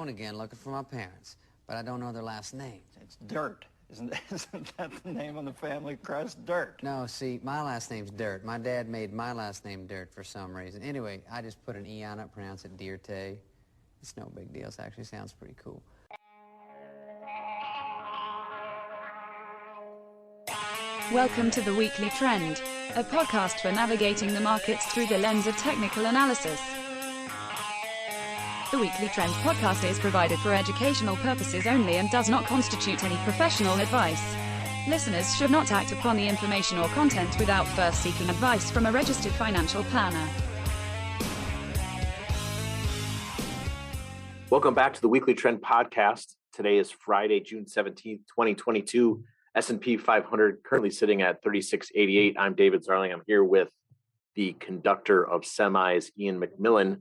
Again looking for my parents, but I don't know their last name. It's Dirt. Isn't that the name on the family crest? Dirt. No, see, my last name's Dirt. My dad made my last name Dirt for some reason. Anyway, I just put an E on it, pronounce it Dirte. It's no big deal. It actually sounds pretty cool. Welcome to The Weekly Trend, a podcast for navigating the markets through the lens of technical analysis. The Weekly Trend podcast is provided for educational purposes only and does not constitute any professional advice. Listeners should not act upon the information or content without first seeking advice from a registered financial planner. Welcome back to the Weekly Trend podcast. Today is Friday, June 17th, 2022. S&P 500 currently sitting at 3688. I'm David Zarling. I'm here with the conductor of semis, Ian McMillan.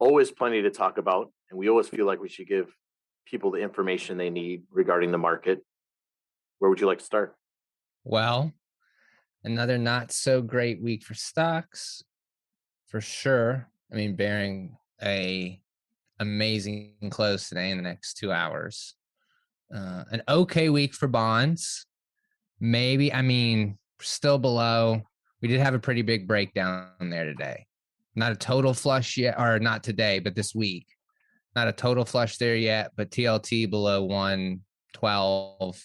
Always plenty to talk about, and we always feel like we should give people the information they need regarding the market. Where would you like to start? Well, another not so great week for stocks, for sure. I mean, bearing a amazing close today in the next 2 hours. An okay week for bonds. Maybe, still below. We did have a pretty big breakdown there today. Not a total flush yet, or not today, but this week. Not a total flush there yet, but TLT below 112,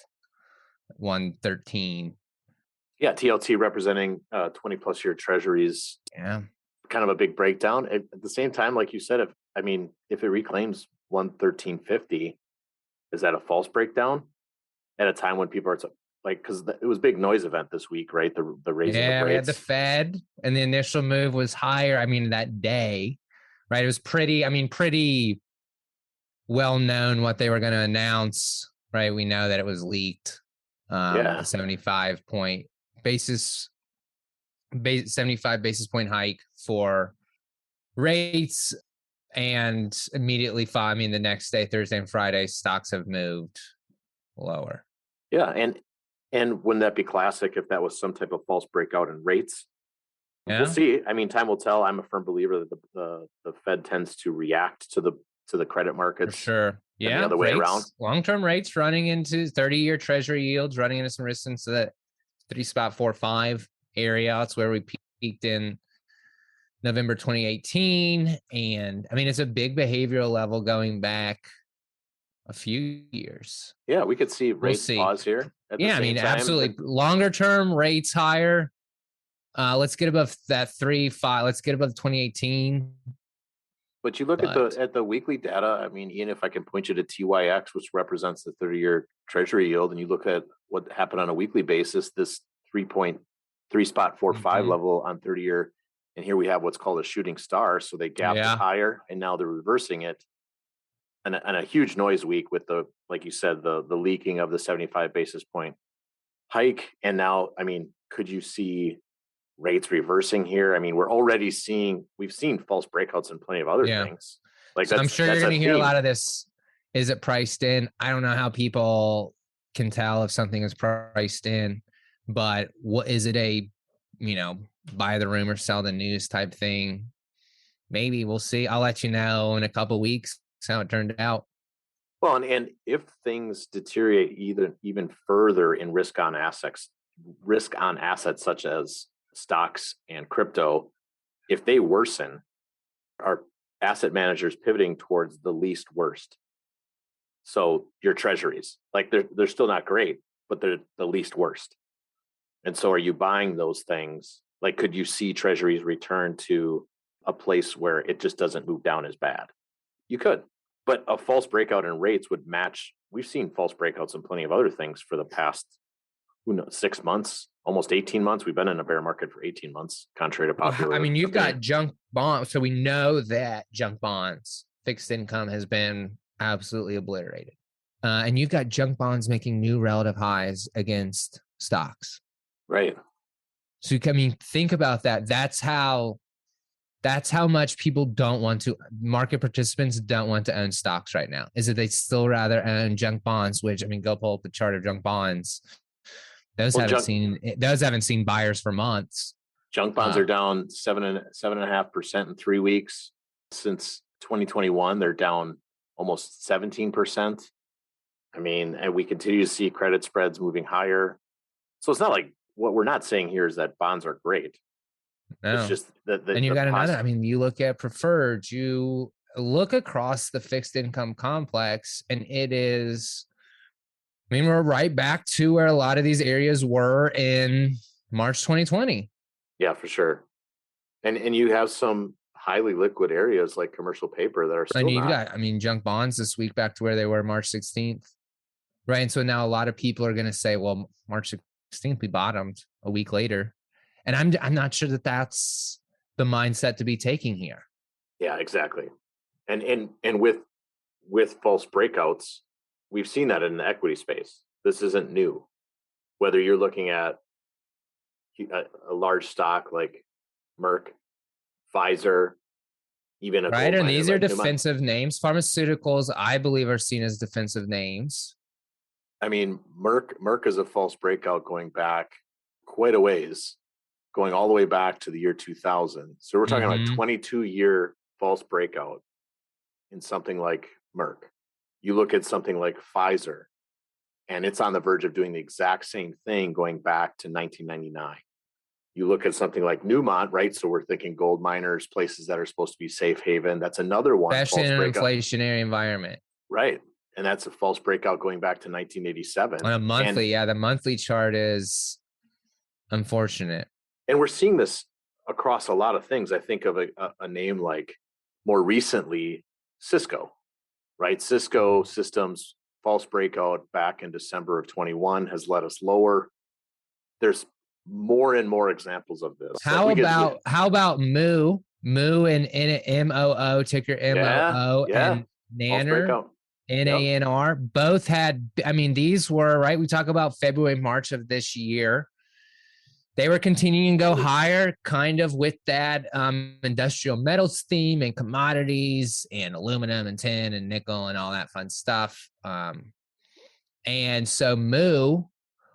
113. Yeah, TLT representing 20 plus year treasuries. Yeah. Kind of a big breakdown. At the same time, like you said, if it reclaims 113.50, is that a false breakdown at a time when people are because it was a big noise event this week, right? The raising of rates. We had the Fed, and the initial move was higher. That day, right? It was pretty well known what they were going to announce, right? We know that it was leaked. The 75 basis point hike for rates, and immediately the next day, Thursday and Friday, stocks have moved lower. Yeah, and wouldn't that be classic if that was some type of false breakout in rates? Yeah. We'll see. Time will tell. I'm a firm believer that the Fed tends to react to the credit markets. For sure. Yeah. The other way around. Long-term rates running into 30-year treasury yields, running into some resistance to that 3.45 area. That's where we peaked in November 2018. And it's a big behavioral level going back a few years. Yeah, we could see rates pause here. Absolutely. Longer term rates higher. Let's get above that 3.5. Let's get above 2018. But you look at the weekly data. Ian, if I can point you to TYX, which represents the 30-year treasury yield, and you look at what happened on a weekly basis, this 3.45 level on 30-year, and here we have what's called a shooting star. So they gapped higher, and now they're reversing it. And a huge noise week with like you said, the leaking of the 75 basis point hike. And now, could you see rates reversing here? We've seen false breakouts in plenty of other things. I'm sure you're going to hear a lot of this. Is it priced in? I don't know how people can tell if something is priced in, but what is it buy the rumor, sell the news type thing? Maybe we'll see. I'll let you know in a couple of weeks how it turned out. Well, and if things deteriorate even further in risk on assets such as stocks and crypto, if they worsen, are asset managers pivoting towards the least worst? So your treasuries, they're still not great, but they're the least worst. And so are you buying those things? Could you see treasuries return to a place where it just doesn't move down as bad? You could. But a false breakout in rates would match. We've seen false breakouts in plenty of other things for the past, 6 months, almost 18 months. We've been in a bear market for 18 months, contrary to popular. You've got junk bonds. So we know that junk bonds, fixed income has been absolutely obliterated. And you've got junk bonds making new relative highs against stocks. Right. So, think about that. That's how much people market participants don't want to own stocks right now, is that they still rather own junk bonds, which, go pull up the chart of junk bonds. Those haven't seen buyers for months. Junk bonds are down 7.5% in 3 weeks. Since 2021, they're down almost 17%. I mean, and we continue to see credit spreads moving higher. So it's not like, what we're not saying here is that bonds are great. No. It's just that And you've got another, I mean, you look at preferred, you look across the fixed income complex, and it is, I mean, we're right back to where a lot of these areas were in March 2020. Yeah, for sure. And you have some highly liquid areas like commercial paper that are still And you've not. got, I mean, junk bonds this week back to where they were March 16th. Right. And so now a lot of people are going to say, well, March 16th, we bottomed a week later. And I'm not sure that that's the mindset to be taking here. Yeah, exactly. And with false breakouts, we've seen that in the equity space. This isn't new. Whether you're looking at a large stock like Merck, Pfizer, even a right. And these are like defensive names. Pharmaceuticals, I believe, are seen as defensive names. I mean, Merck is a false breakout going back quite a ways, going all the way back to the year 2000. So we're talking like 22-year false breakout in something like Merck. You look at something like Pfizer, and it's on the verge of doing the exact same thing going back to 1999. You look at something like Newmont, right? So we're thinking gold miners, places that are supposed to be safe haven. That's another one. Especially in an inflationary environment. Right. And that's a false breakout going back to 1987. On a monthly, the monthly chart is unfortunate. And we're seeing this across a lot of things. I think of a name like more recently, Cisco, right? Cisco Systems false breakout back in December of 21 has led us lower. There's more and more examples of this. How about Moo and MOO, ticker MOO, and Nanner, NANR, both had, I mean, these were, right, we talk about February, March of this year. They were continuing to go higher, kind of with that industrial metals theme and commodities and aluminum and tin and nickel and all that fun stuff. And so Moo,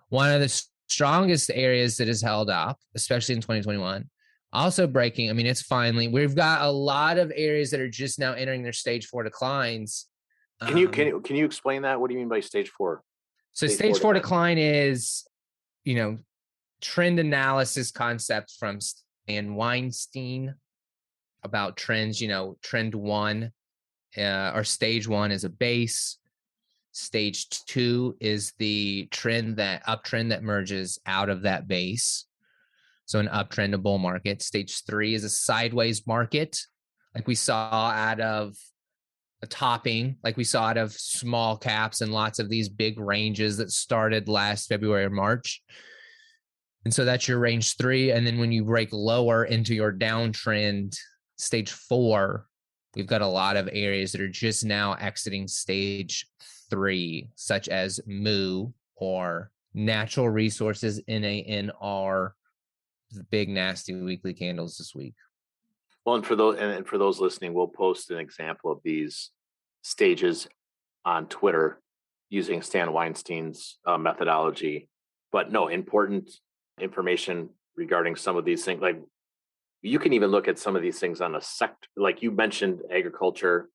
one of the strongest areas that has held up, especially in 2021, also breaking. I mean, it's finally, we've got a lot of areas that are just now entering their stage 4 declines. Can you explain that? What do you mean by stage 4? So stage 4 decline is, trend analysis concepts from Stan Weinstein about trends. Trend 1 or stage 1 is a base. Stage 2 is the uptrend that merges out of that base. So an uptrend, a bull market. Stage 3 is a sideways market, like we saw out of a topping, like we saw out of small caps and lots of these big ranges that started last February or March. And so that's your range 3. And then when you break lower into your downtrend, stage 4, we've got a lot of areas that are just now exiting stage 3, such as Moo or natural resources, NANR, the big nasty weekly candles this week. Well, and for those listening, we'll post an example of these stages on Twitter using Stan Weinstein's methodology. But no, important information regarding some of these things. Like, you can even look at some of these things on a sector. Like you mentioned agriculture,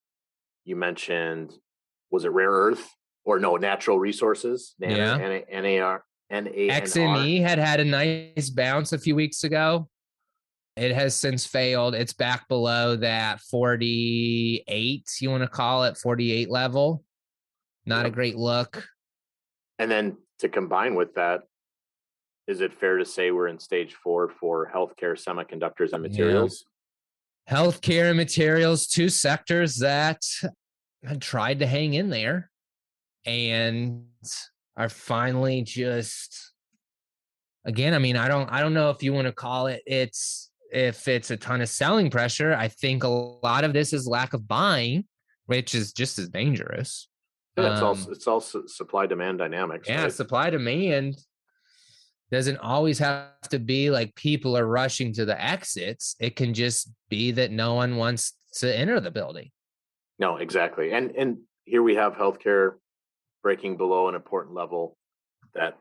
you mentioned, was it rare earth or no, natural resources? NANR. XNE had a nice bounce a few weeks ago. It has since failed. It's back below that 48, you want to call it, 48 level. Not a great look. And then to combine with that, is it fair to say we're in stage 4 for healthcare, semiconductors, and materials? Yeah. Healthcare and materials, 2 sectors that had tried to hang in there and are finally just, again, I mean, I don't know if you want to call it, if it's a ton of selling pressure. I think a lot of this is lack of buying, which is just as dangerous. Yeah, it's also supply demand dynamics. Yeah, right? Supply demand doesn't always have to be like people are rushing to the exits. It can just be that no one wants to enter the building. No, exactly. And here we have healthcare breaking below an important level. That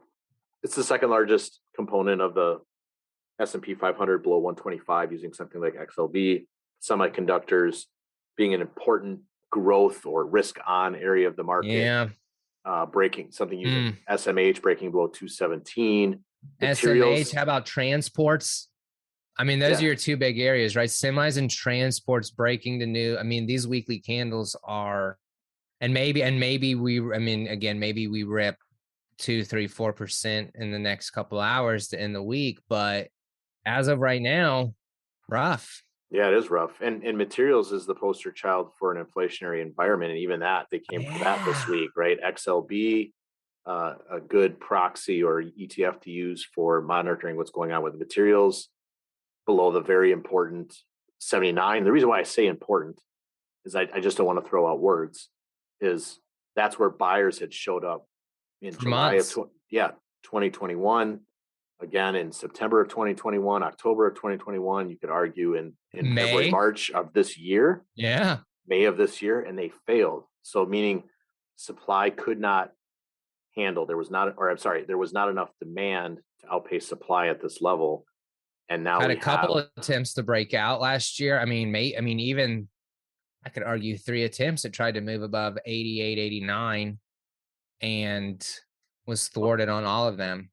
it's the second largest component of the S&P 500, below 125, using something like XLV. Semiconductors being an important growth or risk on area of the market. Yeah. Breaking something using SMH breaking below 217. SMH, how about transports? I mean, those are your two big areas, right? Semis and transports breaking the new. I mean, these weekly candles are, and maybe we rip 2, 3, 4% in the next couple hours to end the week. But as of right now, rough. Yeah, it is rough. And materials is the poster child for an inflationary environment. And even that, they came for that this week, right? XLB, a good proxy or ETF to use for monitoring what's going on with materials below the very important 79. The reason why I say important is I just don't want to throw out words, is that's where buyers had showed up in July of 2021. Again, in September of 2021, October of 2021, you could argue in May. February, March of this year. Yeah. May of this year, and they failed. So meaning supply could not handle, there was not enough demand to outpace supply at this level. And now had a couple of attempts to break out last year. I mean, even I could argue 3 attempts that tried to move above 88, 89 and was thwarted on all of them.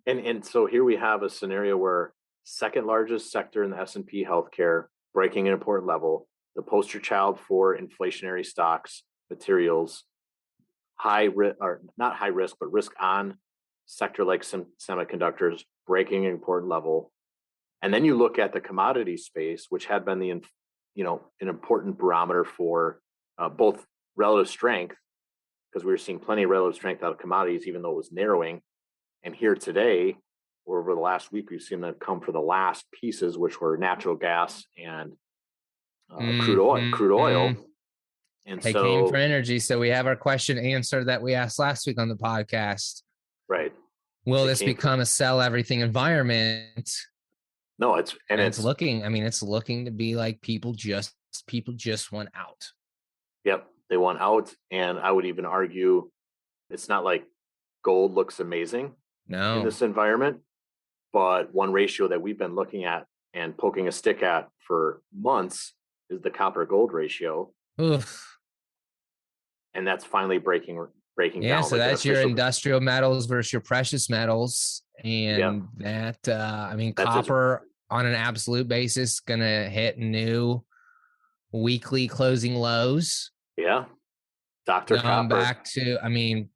And so here we have a scenario where second largest sector in the S&P healthcare breaking an important level, the poster child for inflationary stocks, materials, not high risk, but risk on sector like semiconductors breaking an important level. And then you look at the commodity space, which had been an important barometer for both relative strength, because we were seeing plenty of relative strength out of commodities, even though it was narrowing. And here today, or over the last week, we've seen them come for the last pieces, which were natural gas and crude oil. And they came for energy. So we have our question answered that we asked last week on the podcast. Right. Will this become a sell everything environment? No, it's looking to be like people just want out. Yep. They want out. And I would even argue it's not like gold looks amazing in this environment, but one ratio that we've been looking at and poking a stick at for months is the copper gold ratio. Oof. And that's finally breaking down. Yeah, so that's your industrial metals versus your precious metals. And copper on an absolute basis gonna hit new weekly closing lows. Yeah. Dr. Copper. Back to,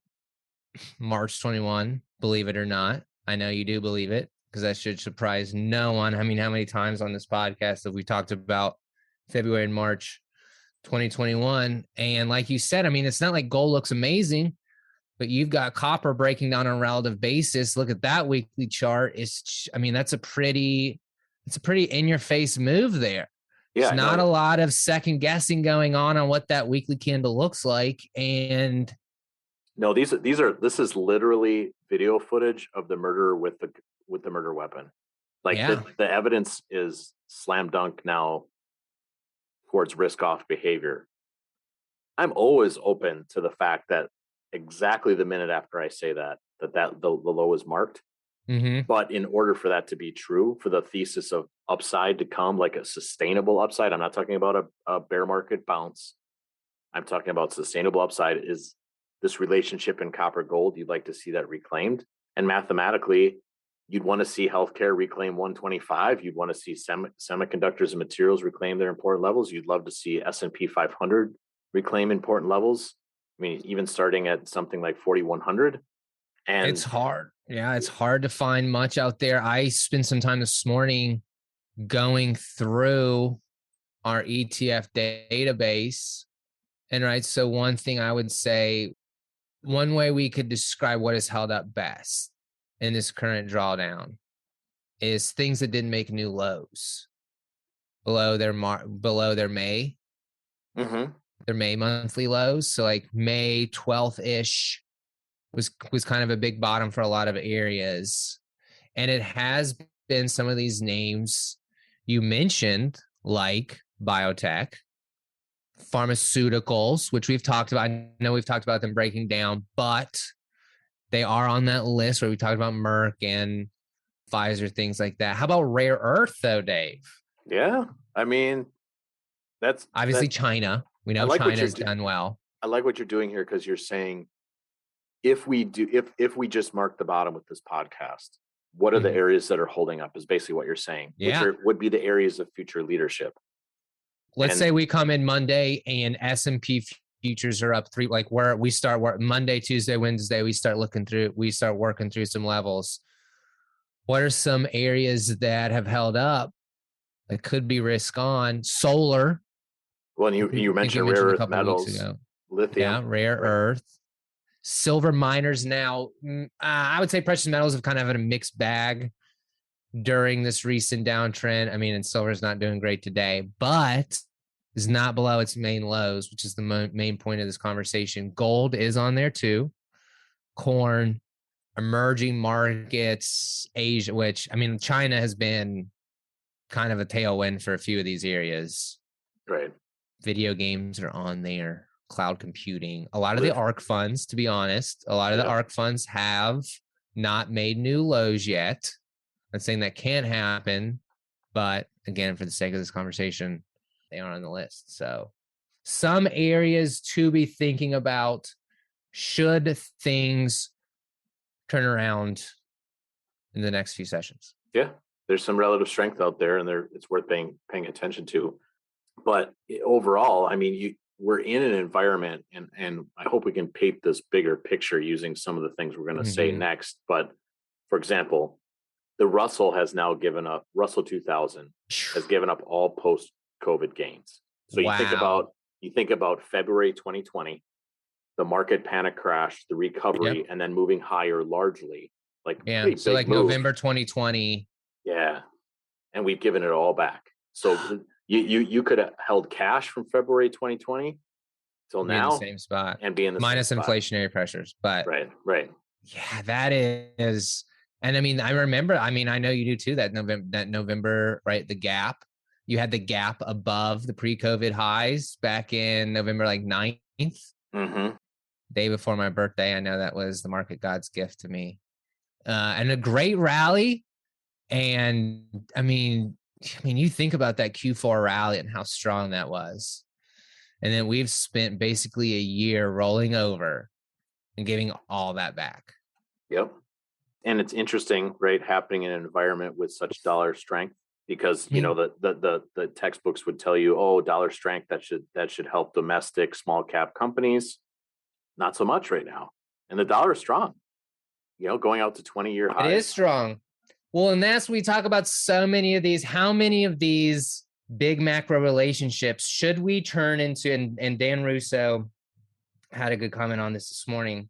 March 21, believe it or not. I know you do believe it, because that should surprise no one. How many times on this podcast have we talked about February and March 2021? And like you said, it's not like gold looks amazing, but you've got copper breaking down on a relative basis. Look at that weekly chart. That's a pretty in your face move there. Yeah, There's not a lot of second guessing going on what that weekly candle looks like. And no, this is literally video footage of the murderer with the murder weapon. The evidence is slam dunk now towards risk off behavior. I'm always open to the fact that exactly the minute after I say that the low is marked. Mm-hmm. But in order for that to be true, for the thesis of upside to come, like a sustainable upside, I'm not talking about a bear market bounce. I'm talking about sustainable upside is this relationship in copper gold. You'd like to see that reclaimed. And mathematically, you'd want to see healthcare reclaim 125. You'd want to see semiconductors and materials reclaim their important levels. You'd love to see S&P 500 reclaim important levels. Even starting at something like 4,100. And it's hard. Yeah, it's hard to find much out there. I spent some time this morning going through our ETF database. And so one thing I would say, one way we could describe what has held up best in this current drawdown is things that didn't make new lows below their May. Mm-hmm. Their May monthly lows. So like May 12th-ish was kind of a big bottom for a lot of areas. And it has been some of these names you mentioned, like biotech, pharmaceuticals, which we've talked about. I know we've talked about them breaking down, but they are on that list where we talked about Merck and Pfizer, things like that. How about rare earth though, Dave? Yeah. That's obviously China. We know China's done well. I like what you're doing here because you're saying if we just mark the bottom with this podcast, what are the areas that are holding up is basically what you're saying. Yeah. Which would be the areas of future leadership. Let's say we come in Monday and S&P futures are up 3, like where we start work Monday, Tuesday, Wednesday, we start working through some levels. What are some areas that have held up that could be risk on? Solar. Well, and you mentioned rare earth metals, lithium. Yeah, rare earth. Silver miners now, I would say precious metals have kind of had a mixed bag during this recent downtrend. I mean, and silver is not doing great today, but is not below its main lows, which is the main point of this conversation. Gold is on there too. Corn, emerging markets, Asia, which, I mean, China has been kind of a tailwind for a few of these areas. Right. Video games are on there. Cloud computing. A lot of the ARK funds, to be honest, the ARK funds have not made new lows yet. I'm saying that can't happen, but again, for the sake of this conversation, they are on the list. So some areas to be thinking about should things turn around in the next few sessions. Yeah, there's some relative strength out there, and it's worth paying attention to. But overall, I mean, we're in an environment, and I hope we can paint this bigger picture using some of the things we're going to say next. But for example, the Russell has now given up, Russell 2000 has given up all post-COVID gains. So you think about February 2020, the market panic crash, the recovery, and then moving higher largely. So like move. November 2020. Yeah. And we've given it all back. So you could have held cash from February 2020 till now, in the same spot, and be in the minus same inflationary pressures. But right. Yeah, that is. And I mean, I remember, I know you do too, that November, right? The gap, you had the gap above the pre-COVID highs back in November, like 9th, day before my birthday. I know that was the market god's gift to me. And a great rally. And I mean, you think about that Q4 rally and how strong that was. And then we've spent basically a year rolling over and giving all that back. Yep. And it's interesting, right, happening in an environment with such dollar strength, because you know the textbooks would tell you, oh, dollar strength, that should help domestic small cap companies. Not so much right now. And the dollar is strong, going out to 20-year highs. It is strong. Well, and that's we talk about so many of these. How many of these big macro relationships should we turn into? And Dan Russo had a good comment on this morning.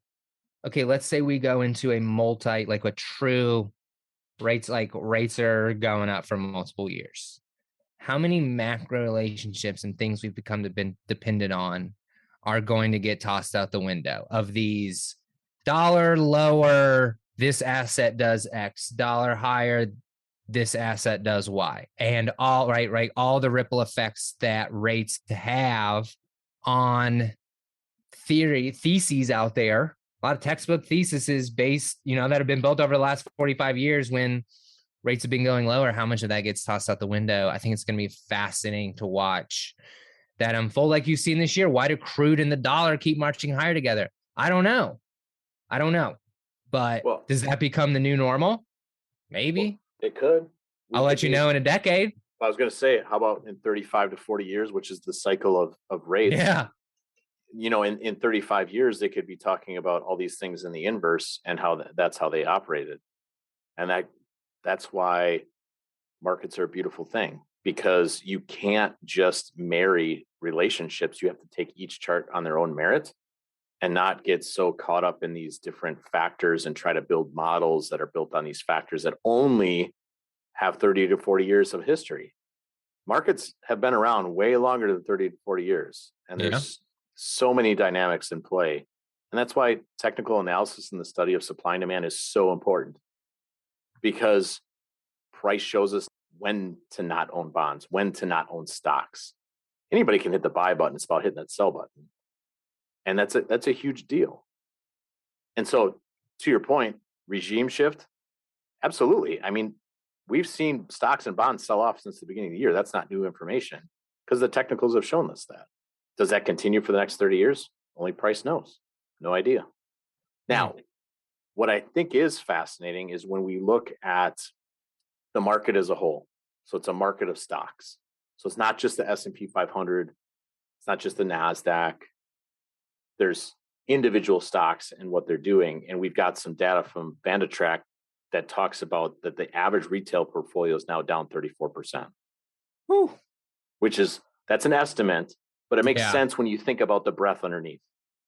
Okay, let's say we go into a true rates are going up for multiple years. How many macro relationships and things we've been dependent on are going to get tossed out the window of these? Dollar lower, this asset does X. Dollar higher, this asset does Y. And all the ripple effects that rates have on theses out there. A lot of textbook theses based, that have been built over the last 45 years when rates have been going lower. How much of that gets tossed out the window? I think it's going to be fascinating to watch that unfold like you've seen this year. Why do crude and the dollar keep marching higher together? I don't know. But does that become the new normal? Maybe. It could. I'll let you know in a decade. I was going to say, how about in 35 to 40 years, which is the cycle of rates? Yeah. In 35 years, they could be talking about all these things in the inverse and how that's how they operated. And that's why markets are a beautiful thing, because you can't just marry relationships. You have to take each chart on their own merit and not get so caught up in these different factors and try to build models that are built on these factors that only have 30 to 40 years of history. Markets have been around way longer than 30 to 40 years. And there's so many dynamics in play. And that's why technical analysis and the study of supply and demand is so important, because price shows us when to not own bonds, when to not own stocks. Anybody can hit the buy button. It's about hitting that sell button. And that's a huge deal. And so to your point, regime shift, absolutely. I mean, we've seen stocks and bonds sell off since the beginning of the year. That's not new information, because the technicals have shown us that. Does that continue for the next 30 years? Only price knows. No idea. Now, what I think is fascinating is when we look at the market as a whole. So it's a market of stocks. So it's not just the S&P 500. It's not just the NASDAQ. There's individual stocks and what they're doing. And we've got some data from Vandatrack that talks about that the average retail portfolio is now down 34%. Whew. That's an estimate, but it makes Yeah. sense when you think about the breadth underneath.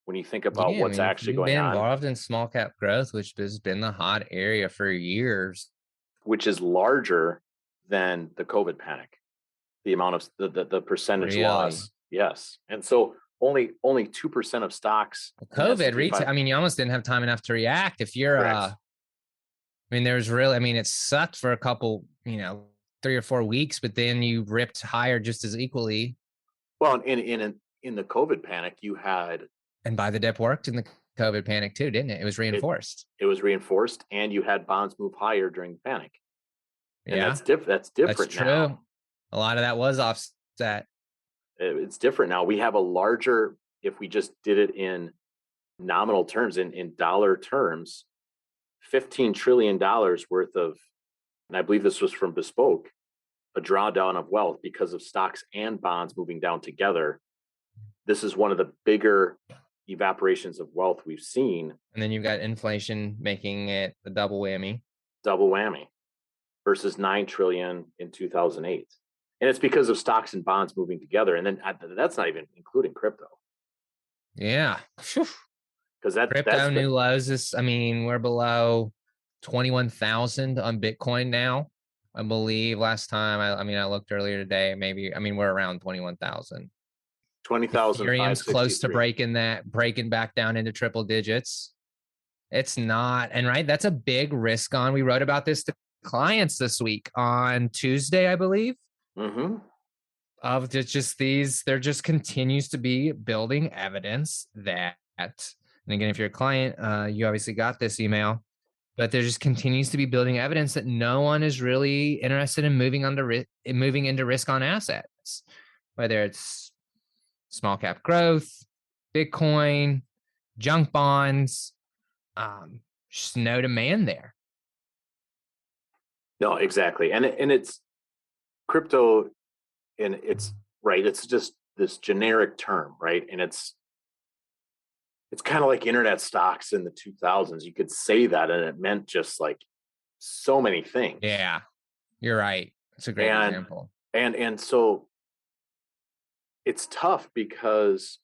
When you think about what's actually you've going been on, involved in small cap growth, which has been the hot area for years. which is larger than the COVID panic, the amount of the percentage Really? loss. Yes. And so only 2% of stocks. in the COVID S&P retail. 500 I mean, you almost didn't have time enough to react. If you're, Correct. it sucked for a couple, 3 or 4 weeks, but then you ripped higher just as equally. Well, in the COVID panic, you had, And buy the dip worked in the COVID panic too, didn't it? It was reinforced. it was reinforced, and you had bonds move higher during the panic. And Yeah, that's different that's true. now. A lot of that was offset. It's different now. We have a larger, if we just did it in nominal terms, in dollar terms, $15 trillion worth of, and I believe this was from Bespoke, a drawdown of wealth because of stocks and bonds moving down together. This is one of the bigger evaporations of wealth we've seen. And then you've got inflation making it a double whammy. Double whammy versus 9 trillion in 2008. And it's because of stocks and bonds moving together. And then that's not even including crypto. Yeah. Because Crypto new lows. We're below 21,000 on Bitcoin now. I believe last time, I looked earlier today, we're around 21,000. 20,000. Ethereum's close to breaking back down into triple digits. It's not, and right, that's a big risk on. We wrote about this to clients this week on Tuesday, I believe. Mm-hmm. Of just these, there just continues to be building evidence that, and again, if you're a client, you obviously got this email, but there just continues to be building evidence that no one is really interested in moving into risk on assets, whether it's small cap growth, Bitcoin, junk bonds, just no demand there. No, exactly. And it's crypto, and it's right. It's just this generic term, right? And it's kind of like internet stocks in the 2000s. You could say that, and it meant just like so many things. Yeah, you're right. It's a great example. And so it's tough because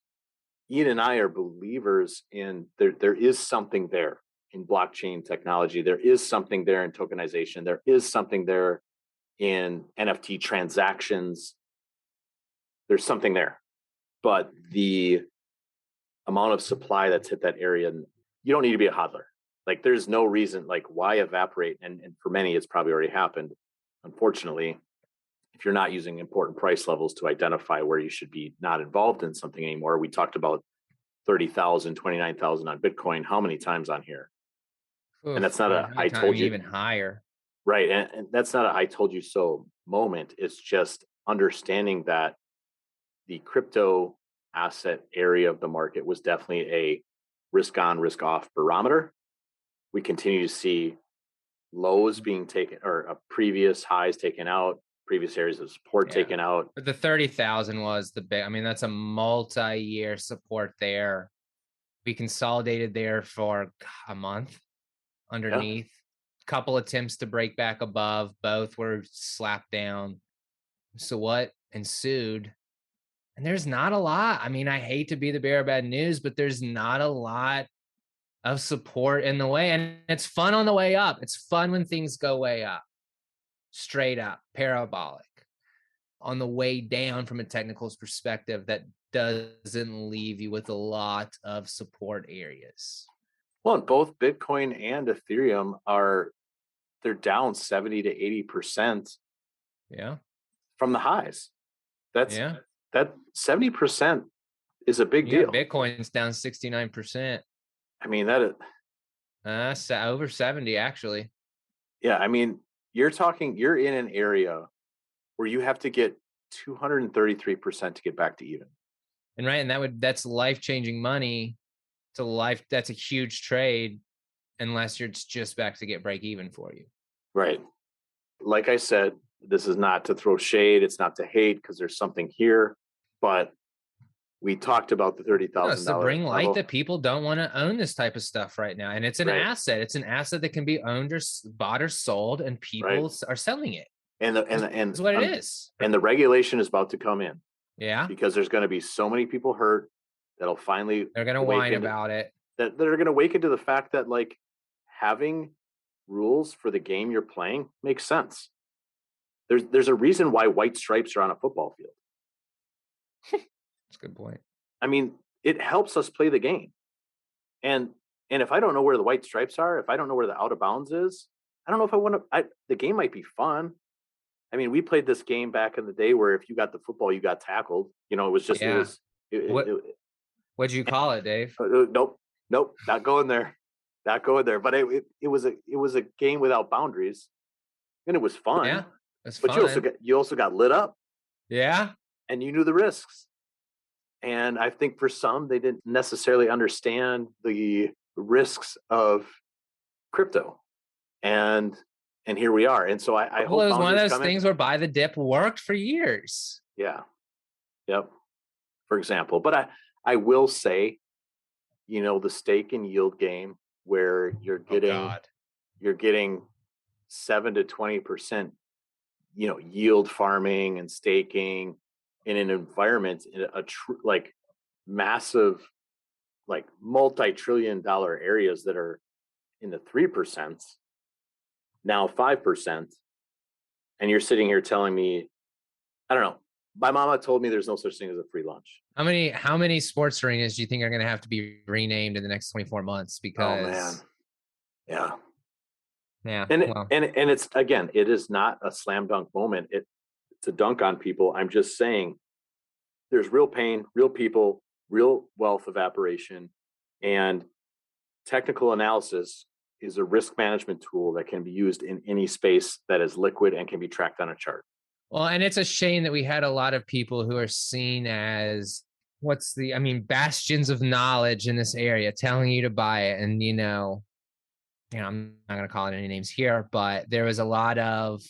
Ian and I are believers in there is something there in blockchain technology. There is something there in tokenization. There is something there in NFT transactions. There's something there. But the amount of supply that's hit that area, you don't need to be a hodler. Like, there's no reason, like, why evaporate? And for many, it's probably already happened, unfortunately, if you're not using important price levels to identify where you should be not involved in something anymore. We talked about 30,000, 29,000 on Bitcoin. How many times on here? Oof, and that's not a I told you. Even higher. Right. And that's not a I told you so moment. It's just understanding that the crypto asset area of the market was definitely a risk on, risk off barometer. We continue to see lows being taken, or previous highs taken out, previous areas of support taken out. But the 30,000 was the big, that's a multi-year support there. We consolidated there for a month underneath. Couple attempts to break back above, both were slapped down. So what ensued? And there's not a lot. I hate to be the bearer of bad news, but there's not a lot of support in the way. And it's fun on the way up. It's fun when things go way up, straight up, parabolic. On the way down, from a technicals perspective, that doesn't leave you with a lot of support areas. Well, both Bitcoin and Ethereum they're down 70 to 80%. Yeah. From the highs. That 70% is a big deal. Bitcoin's down 69%. That's over 70 actually. Yeah, you're in an area where you have to get 233% to get back to even. And right. And that's life-changing money to life. That's a huge trade unless you're just back to get break even for you. Right. Like I said, this is not to throw shade. It's not to hate because there's something here, but we talked about the $30,000 It's to bring light level. that people don't want to own this type of stuff right now. And it's an asset. It's an asset that can be owned or bought or sold, and people are selling it. And that's what it is. And the regulation is about to come in. Yeah. Because there's going to be so many people hurt that'll finally they're going to whine about it. That they're going to wake into the fact that like having rules for the game you're playing makes sense. There's a reason why white stripes are on a football field. That's a good point. I mean, it helps us play the game. And if I don't know where the white stripes are, if I don't know where the out of bounds is, I don't know if I want to. The game might be fun. I mean, we played this game back in the day where if you got the football, you got tackled. You know, it was just What'd you call it, Dave? Nope, not going there, not going there. But it was a game without boundaries, and it was fun. Yeah, it's but fun. you also got lit up. Yeah, and you knew the risks. And I think for some, they didn't necessarily understand the risks of crypto. And here we are. And so I hope it was one of those things where buy the dip worked for years. Yeah. Yep. For example, but I will say, you know, the stake and yield game where you're getting 7 to 20%, you know, yield farming and staking in an environment in like massive, like multi-trillion-dollar areas that are in the 3%, now 5%, and you're sitting here telling me, I don't know. My mama told me there's no such thing as a free lunch. How many sports arenas do you think are going to have to be renamed in the next 24 months? Because yeah. And it's, again, it is not a slam dunk moment. It's a dunk on people. I'm just saying there's real pain, real people, real wealth evaporation, and technical analysis is a risk management tool that can be used in any space that is liquid and can be tracked on a chart. Well, and it's a shame that we had a lot of people who are seen as bastions of knowledge in this area telling you to buy it. And, you know, I'm not going to call it any names here, but there was a lot of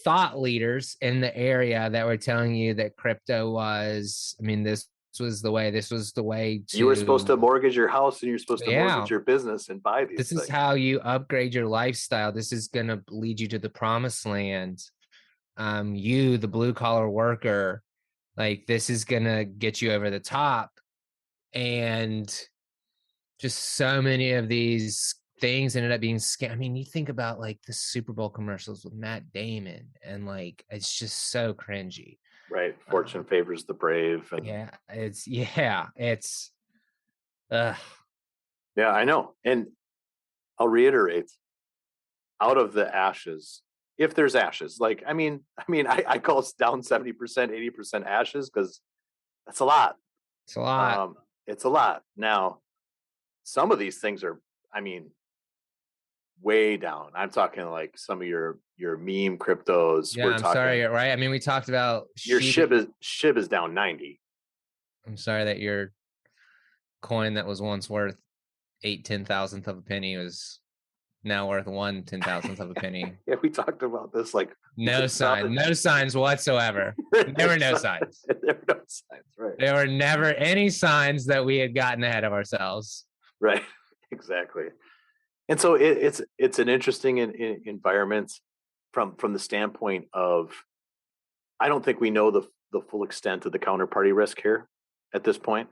thought leaders in the area that were telling you that crypto was, this was the way to, you were supposed to mortgage your house and you're supposed to mortgage your business and buy these this things. Is how you upgrade your lifestyle. This is going to lead you to the promised land. You, the blue collar worker, like this is going to get you over the top. And just so many of these things ended up being scam. I mean, you think about like the Super Bowl commercials with Matt Damon, and like it's just so cringy. Right. Fortune favors the brave. And Yeah, it's yeah, I know. And I'll reiterate, out of the ashes, if there's ashes, like I call it down 70%, 80% ashes, because that's a lot. It's a lot. It's a lot. Now, some of these things are, way down. I'm talking like some of your meme cryptos. Yeah, I'm sorry, right? I mean, we talked about your SHIB is down 90. I'm sorry that your coin that was once worth 8/10,000th of a penny was now worth 1/10,000th of a penny. Yeah, we talked about this. Like no signs whatsoever. There were no signs. There were no signs, right? There were never any signs that we had gotten ahead of ourselves. Right. Exactly. And so it's an interesting environment from the standpoint of, I don't think we know the full extent of the counterparty risk here at this point.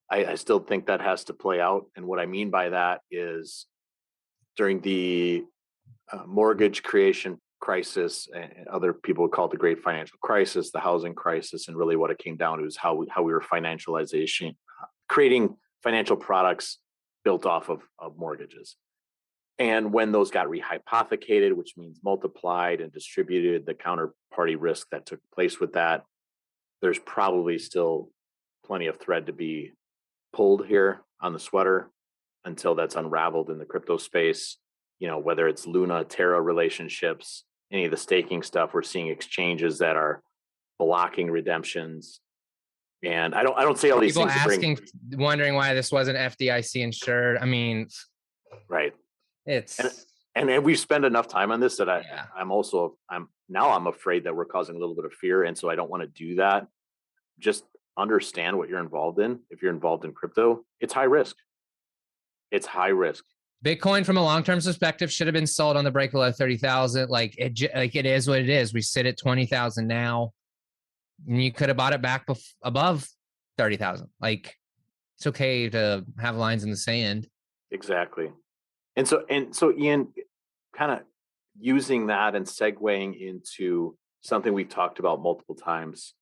I still think that has to play out. And what I mean by that is during the mortgage creation crisis, and other people would call it the great financial crisis, the housing crisis, and really what it came down to is how we were financialization, creating financial products built off of mortgages. And when those got rehypothecated, which means multiplied and distributed, the counterparty risk that took place with that, there's probably still plenty of thread to be pulled here on the sweater until that's unraveled in the crypto space. You know, whether it's Luna, Terra relationships, any of the staking stuff, we're seeing exchanges that are blocking redemptions. And I don't say all these People things to asking, wondering why this wasn't FDIC insured. I mean, right. it's And we've spent enough time on this that Yeah. I'm afraid that we're causing a little bit of fear. And so I don't want to do that. Just understand what you're involved in. If you're involved in crypto, it's high risk. It's high risk. Bitcoin from a long-term perspective should have been sold on the break below 30,000. Like it is what it is. We sit at 20,000 now. And you could have bought it back above 30,000. Like, it's okay to have lines in the sand. Exactly. And so Ian, kind of using that and segueing into something we've talked about multiple times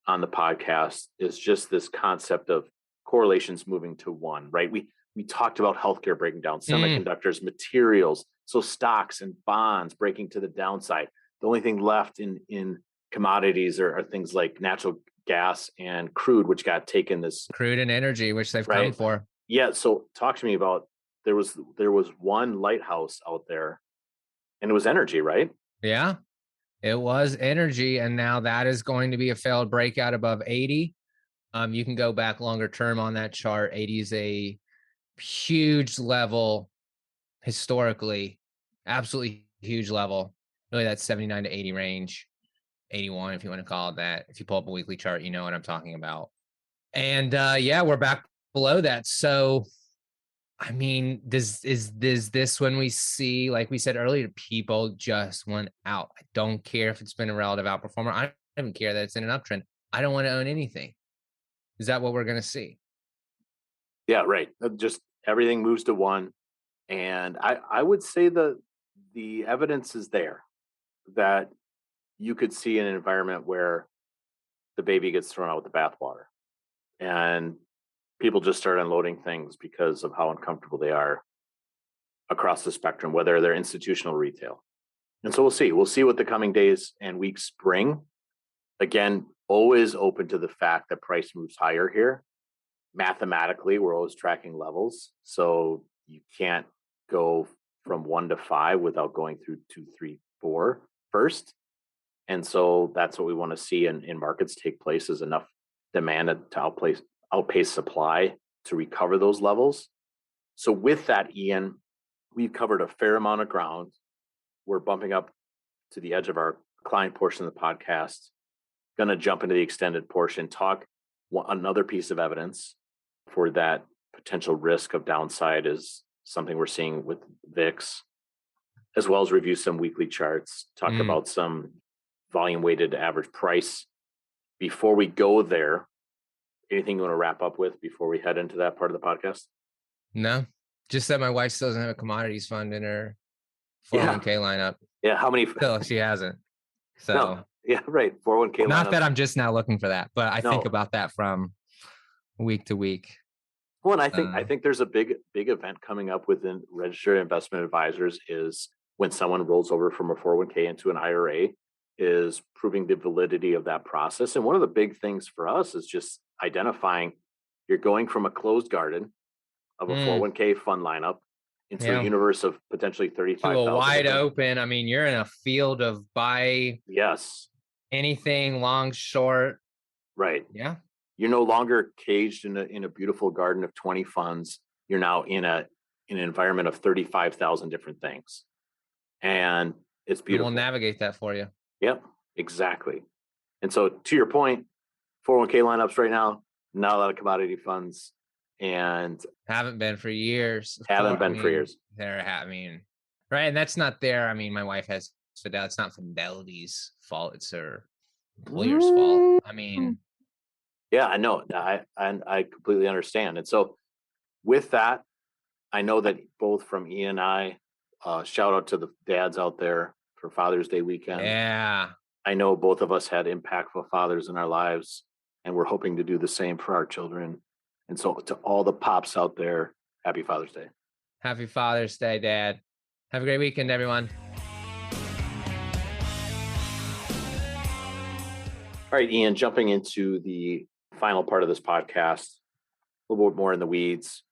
on the podcast is just this concept of correlations moving to one, right? We talked about healthcare breaking down, semiconductors, materials, so stocks and bonds breaking to the downside. The only thing left in commodities are things like natural gas and crude, which got taken this crude and energy, which they've come for. Yeah. So talk to me about, there was one lighthouse out there and it was energy, right? Yeah, it was energy. And now that is going to be a failed breakout above 80. You can go back longer term on that chart. 80 is a huge level historically, absolutely huge level. Really, that 79 to 80 range, 81 if you want to call it that. If you pull up a weekly chart, you know what I'm talking about. And yeah, we're back below that. So I mean, is this when we see, like we said earlier, people just went out? I don't care if it's been a relative outperformer. I don't even care that it's in an uptrend. I don't want to own anything. Is that what we're going to see? Yeah, right. Just everything moves to one. And I would say the evidence is there that you could see an environment where the baby gets thrown out with the bathwater and people just start unloading things because of how uncomfortable they are across the spectrum, whether they're institutional or retail. And so we'll see what the coming days and weeks bring. Again, always open to the fact that price moves higher here. Mathematically, we're always tracking levels. So you can't go from 1 to 5 without going through 2, 3, 4 first. And so that's what we want to see in markets take place, is enough demand to outpace supply to recover those levels. So with that, Ian, we've covered a fair amount of ground. We're bumping up to the edge of our client portion of the podcast. Going to jump into the extended portion, talk another piece of evidence for that potential risk of downside is something we're seeing with VIX, as well as review some weekly charts, talk about some volume weighted average price. Before we go there, anything you want to wrap up with before we head into that part of the podcast? No, just that my wife still doesn't have a commodities fund in her 401k lineup. Yeah, how many? Still, she hasn't. So no. Yeah, right. 401k. Not lineup. that I'm just now looking for that, but I think about that from week to week. Well, and I think there's a big event coming up within registered investment advisors is when someone rolls over from a 401k into an IRA, is proving the validity of that process. And one of the big things for us is just identifying you're going from a closed garden of a 401k fund lineup into a universe of potentially 35,000. To a wide open. I mean, you're in a field of buy. Yes. Anything long, short. Right. Yeah. You're no longer caged in a beautiful garden of 20 funds. You're now in an environment of 35,000 different things. And it's beautiful. And we'll navigate that for you. Yep, exactly. And so to your point, 401k lineups right now, not a lot of commodity funds, and haven't been for years. For years. Right. And that's not there. I mean, my wife has Fidelity. It's not Fidelity's fault. It's her employer's fault. I mean, yeah, I know. I completely understand. And so with that, I know that both from Ian and I, shout out to the dads out there for Father's Day weekend. Yeah. I know both of us had impactful fathers in our lives, and we're hoping to do the same for our children. And so to all the pops out there, happy Father's Day. Happy Father's Day, Dad. Have a great weekend, everyone. All right, Ian, jumping into the final part of this podcast, a little bit more in the weeds.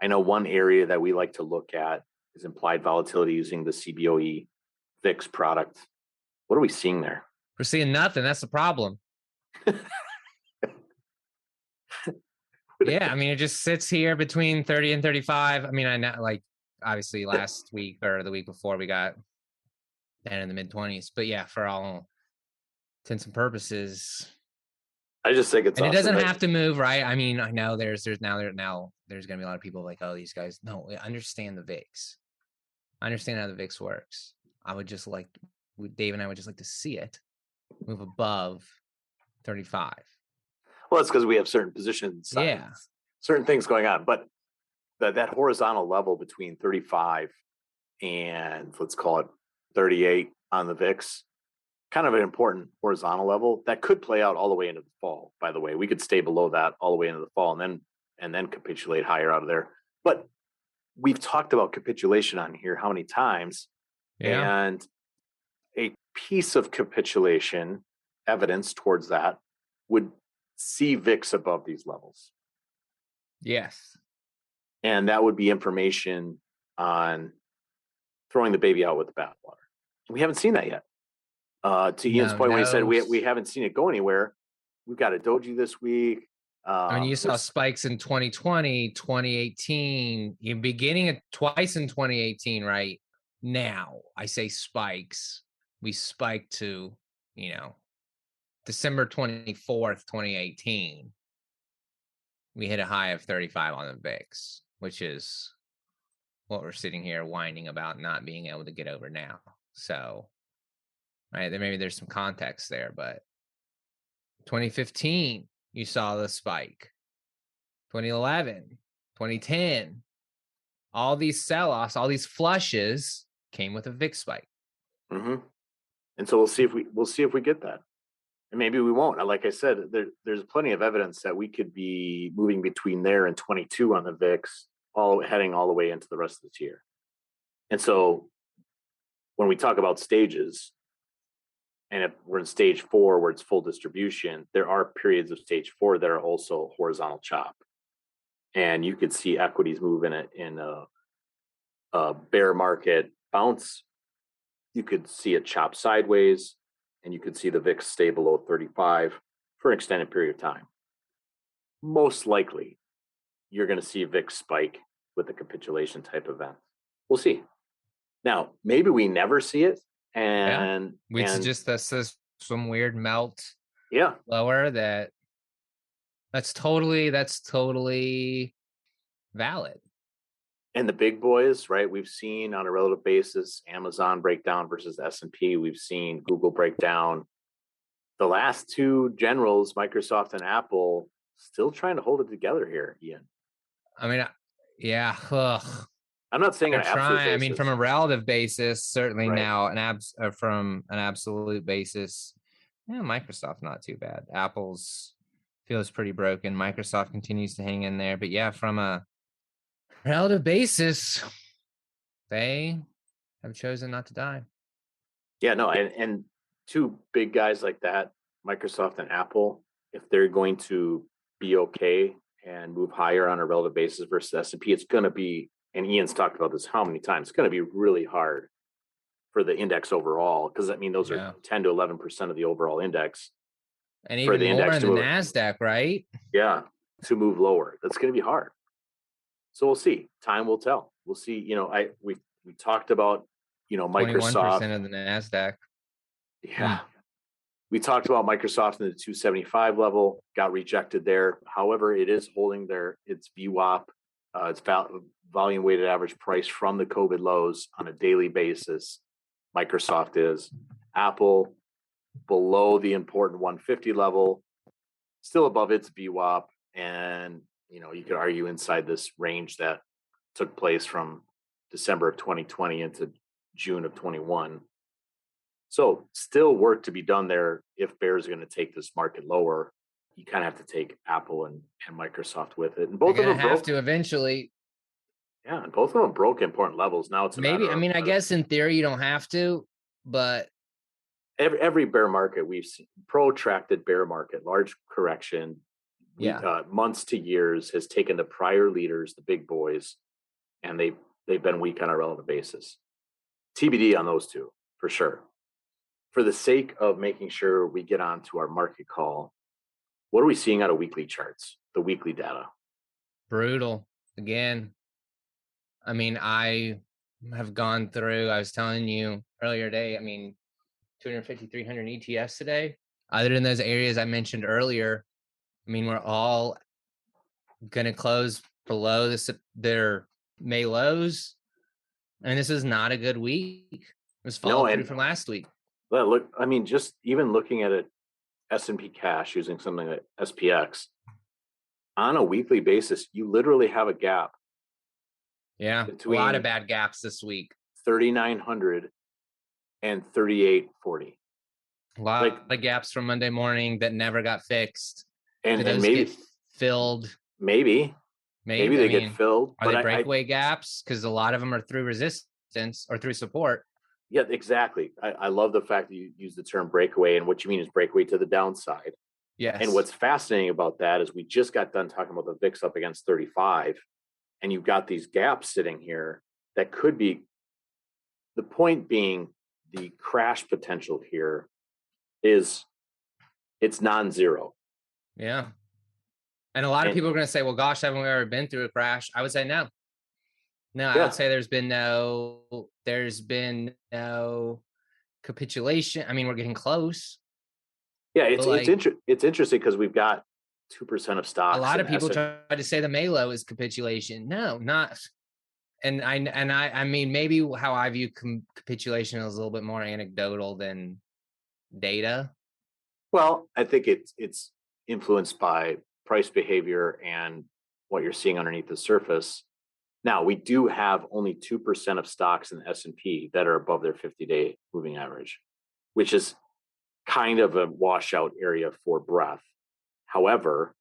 I know one area that we like to look at is implied volatility using the CBOE VIX product. What are we seeing there? We're seeing nothing. That's the problem. Yeah, I mean, it just sits here between 30 and 35. I mean, I know, like, obviously last week or the week before we got down in the mid 20s, but yeah, for all intents and purposes. I just think it's And it awesome doesn't that- have to move, right? I mean, I know there's gonna be a lot of people like, oh, these guys. No, I understand the VIX. I understand how the VIX works. I would just like, Dave and I would just like to see it move above 35. Well, it's because we have certain positions, Yeah. certain things going on, but that horizontal level between 35 and let's call it 38 on the VIX, kind of an important horizontal level that could play out all the way into the fall. By the way, we could stay below that all the way into the fall and then capitulate higher out of there. But we've talked about capitulation on here how many times? Yeah. And a piece of capitulation evidence towards that would see VIX above these levels. Yes. And that would be information on throwing the baby out with the bathwater. We haven't seen that yet. To Ian's point, when he said we haven't seen it go anywhere, we've got a doji this week. I mean, you saw spikes in 2020, 2018, you're beginning it twice in 2018, right? Now, I say spikes. We spiked to, December 24th, 2018. We hit a high of 35 on the VIX, which is what we're sitting here whining about not being able to get over now. So, right, maybe there's some context there, but 2015, you saw the spike. 2011, 2010, all these sell-offs, all these flushes came with a VIX spike. Mm-hmm. And so we'll see if we get that, and maybe we won't. Like I said, there's plenty of evidence that we could be moving between there and 22 on the VIX, heading all the way into the rest of this year. And so when we talk about stages, and if we're in stage 4 where it's full distribution, there are periods of stage 4 that are also horizontal chop. And you could see equities move in a bear market bounce. You could see it chop sideways, and you could see the VIX stay below 35 for an extended period of time. Most likely, you're going to see VIX spike with a capitulation type event. We'll see. Now, maybe we never see it, and just this some weird melt. Yeah, lower that's totally valid. And the big boys, right? We've seen on a relative basis Amazon breakdown versus S&P. We've seen Google breakdown. The last two generals, Microsoft and Apple, still trying to hold it together here, Ian. I mean, yeah. Ugh. I'm not saying They're trying. I mean, from a relative basis, certainly right. Now from an absolute basis, Microsoft not too bad. Apple's feels pretty broken. Microsoft continues to hang in there, but yeah, from a relative basis, they have chosen not to die. Yeah, no, and two big guys like that, Microsoft and Apple, if they're going to be okay and move higher on a relative basis versus S&P, it's going to be, and Ian's talked about this how many times, it's going to be really hard for the index overall, because those are 10 to 11% of the overall index. And even more in the NASDAQ, right? Yeah, to move lower. That's going to be hard. So we'll see. Time will tell. We'll see. We talked about, Microsoft. 21% of the NASDAQ. Yeah. We talked about Microsoft in the 275 level, got rejected there. However, it is holding its VWAP, its volume weighted average price from the COVID lows on a daily basis. Microsoft is. Apple below the important 150 level, still above its VWAP, and you could argue inside this range that took place from December of 2020 into June of 21. So still work to be done there. If bears are going to take this market lower, you kind of have to take Apple and Microsoft with it. And both of them have to eventually. Yeah, and both of them broke important levels. Now it's I guess in theory you don't have to, but every bear market we've seen, protracted bear market, large correction, months to years, has taken the prior leaders, the big boys, and they've been weak on a relative basis. TBD on those two for sure. For the sake of making sure we get on to our market call, what are we seeing out of weekly charts, the weekly data? brutal again. I mean, I have gone through, I was telling you earlier today, I mean, 250, 300 ETFs today. Other than those areas I mentioned earlier, I mean, we're all going to close below their May lows. And this is not a good week. It was followed through from last week. But look, I mean, just even looking at it, S&P cash using something like SPX, on a weekly basis, you literally have a gap. Yeah, a lot of bad gaps this week. 3,900 and 3840. A lot of gaps from Monday morning that never got fixed. And maybe get filled. Maybe they get filled. Are they breakaway gaps? Because a lot of them are through resistance or through support. Yeah, exactly. I love the fact that you use the term breakaway, and what you mean is breakaway to the downside. Yes. And what's fascinating about that is we just got done talking about the VIX up against 35, and you've got these gaps sitting here that could be, the point being, the crash potential here is it's non-zero. Yeah. And a lot of people are going to say, well, gosh, haven't we ever been through a crash? I would say no. No, I would say there's been no capitulation. I mean, we're getting close. Yeah, it's interesting because we've got 2% of stocks. A lot of people try to say the May low is capitulation. No, not. And I mean, maybe how I view capitulation is a little bit more anecdotal than data. Well, I think it's influenced by price behavior and what you're seeing underneath the surface. Now, we do have only 2% of stocks in the S&P that are above their 50-day moving average, which is kind of a washout area for breadth. However,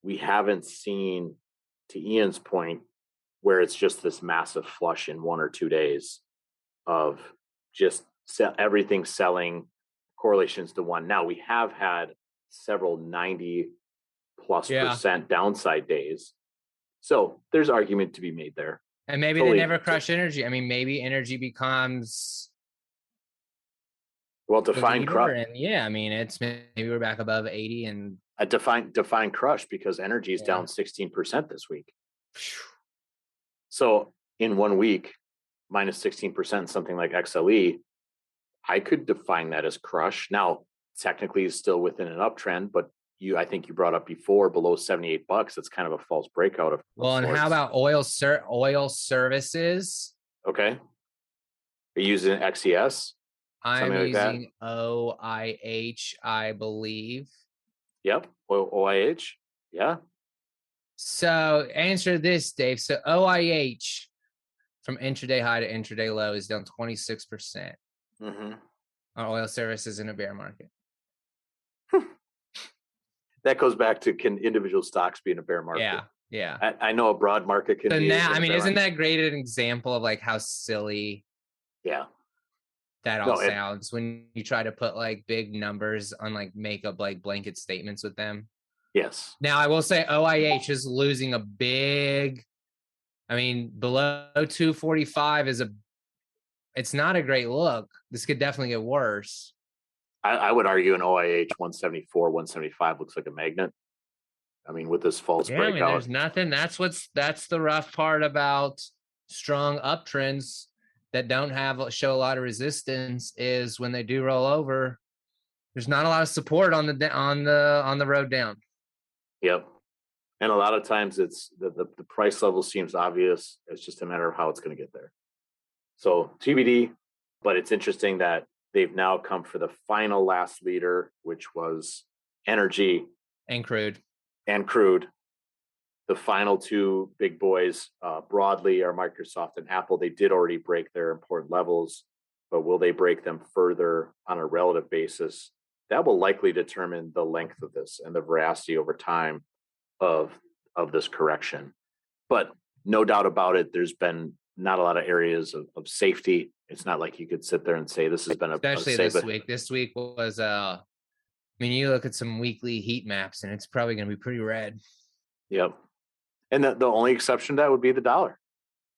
we haven't seen, to Ian's point, where it's just this massive flush in 1 or 2 days of just everything selling, correlations to one. Now, we have had several 90+% downside days. So there's argument to be made there. And maybe they never crush energy. I mean, maybe energy becomes define crush. Yeah, I mean, it's maybe we're back above 80 and define crush, because energy is down 16% this week. So in 1 week, minus 16%, something like XLE, I could define that as crush. Now, technically, it's still within an uptrend, but I think you brought up before below $78. That's kind of a false breakout of and how about oil services? Okay. Are you using XES? I'm using OIH, I believe. Yep. OIH. Yeah. So answer this, Dave. So OIH from intraday high to intraday low is down 26%. Mm-hmm. Our oil services in a bear market. That goes back to, can individual stocks be in a bear market? Yeah. I know a broad market can be. Now, I mean, isn't that great an example of like how silly that all sounds when you try to put like big numbers on, like make up like blanket statements with them? Yes. Now, I will say OIH is losing a big, I mean, below 245 it's not a great look. This could definitely get worse. I would argue an OIH 174, 175 looks like a magnet. I mean, with this false breakout. I mean, there's nothing. That's the rough part about strong uptrends that don't show a lot of resistance, is when they do roll over, there's not a lot of support on the road down. Yep. And a lot of times it's the price level seems obvious. It's just a matter of how it's going to get there. So TBD, but it's interesting that they've now come for the final last leader, which was energy and crude. The final two big boys broadly are Microsoft and Apple. They did already break their important levels, but will they break them further on a relative basis? That will likely determine the length of this and the veracity over time of this correction. But no doubt about it, there's been not a lot of areas of safety. It's not like you could sit there and say this has been especially this week. This week was I mean, you look at some weekly heat maps and it's probably going to be pretty red. Yep. And the only exception to that would be the dollar.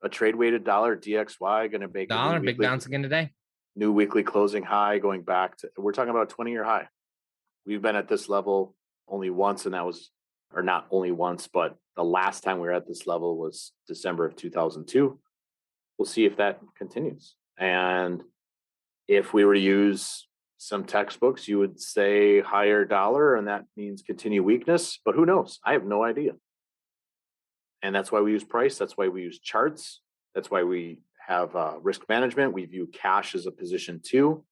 A trade weighted dollar, DXY, going to make dollar big bounce again today. New weekly closing high, going back to, we're talking about a 20-year high. We've been at this level only once, and that was or not only once, but the last time we were at this level was December of 2002. We'll see if that continues. And if we were to use some textbooks, you would say higher dollar, and that means continued weakness, but who knows? I have no idea. And that's why we use price. That's why we use charts. That's why we have risk management. We view cash as a position too.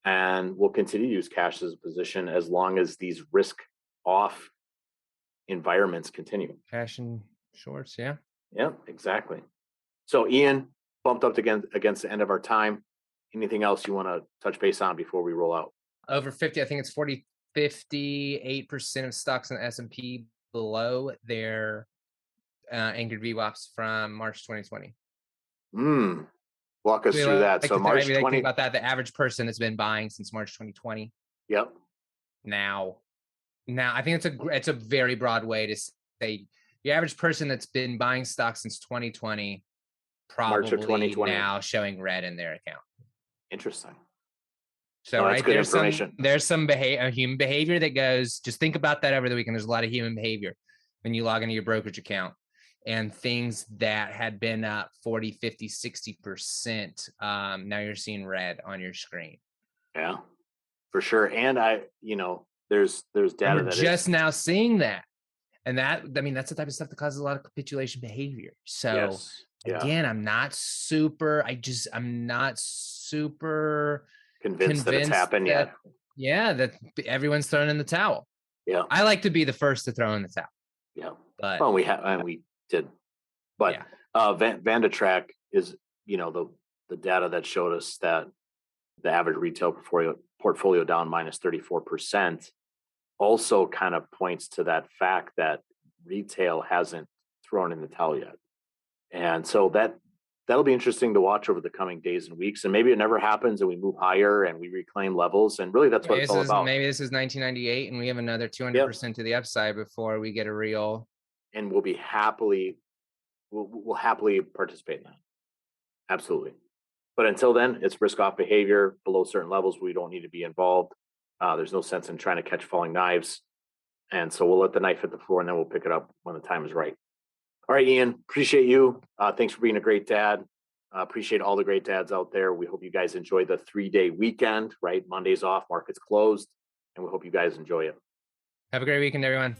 And we'll continue to use cash as a position as long as these risk off environments continue. Cash and shorts, yeah. Yeah, exactly. So Ian, bumped up against the end of our time. Anything else you want to touch base on before we roll out? Over 50, I think it's 58% of stocks in the S&P below their anchored VWAPs from March 2020. Walk us through that. So March 20. Think about that. The average person has been buying since March 2020. Yep. Now, I think it's a very broad way to say the average person that's been buying stocks since 2020 probably March of 2020. now showing red in their account. Interesting. So that's good information. There's some human behavior that goes, just think about that over the weekend. There's a lot of human behavior when you log into your brokerage account, and things that had been up 40, 50, 60%. Now you're seeing red on your screen. Yeah, for sure. And there's data and we're just now seeing that. And that's the type of stuff that causes a lot of capitulation behavior. So yes. Again, I'm not super convinced that it's happened yet. Yeah, that everyone's thrown in the towel. Yeah. I like to be the first to throw in the towel. Yeah. But we did. But Vandatrack is, the data that showed us that the average retail portfolio down minus 34% also kind of points to that fact that retail hasn't thrown in the towel yet. And so that'll be interesting to watch over the coming days and weeks. And maybe it never happens and we move higher and we reclaim levels. And really that's what it's all about. Maybe this is 1998 and we have another 200% to the upside before we get a real. And we'll happily participate in that. Absolutely. But until then, it's risk off behavior below certain levels. We don't need to be involved. There's no sense in trying to catch falling knives. And so we'll let the knife hit the floor and then we'll pick it up when the time is right. All right, Ian, appreciate you. Thanks for being a great dad. Appreciate all the great dads out there. We hope you guys enjoy the 3-day weekend, right? Monday's off, market's closed, and we hope you guys enjoy it. Have a great weekend, everyone.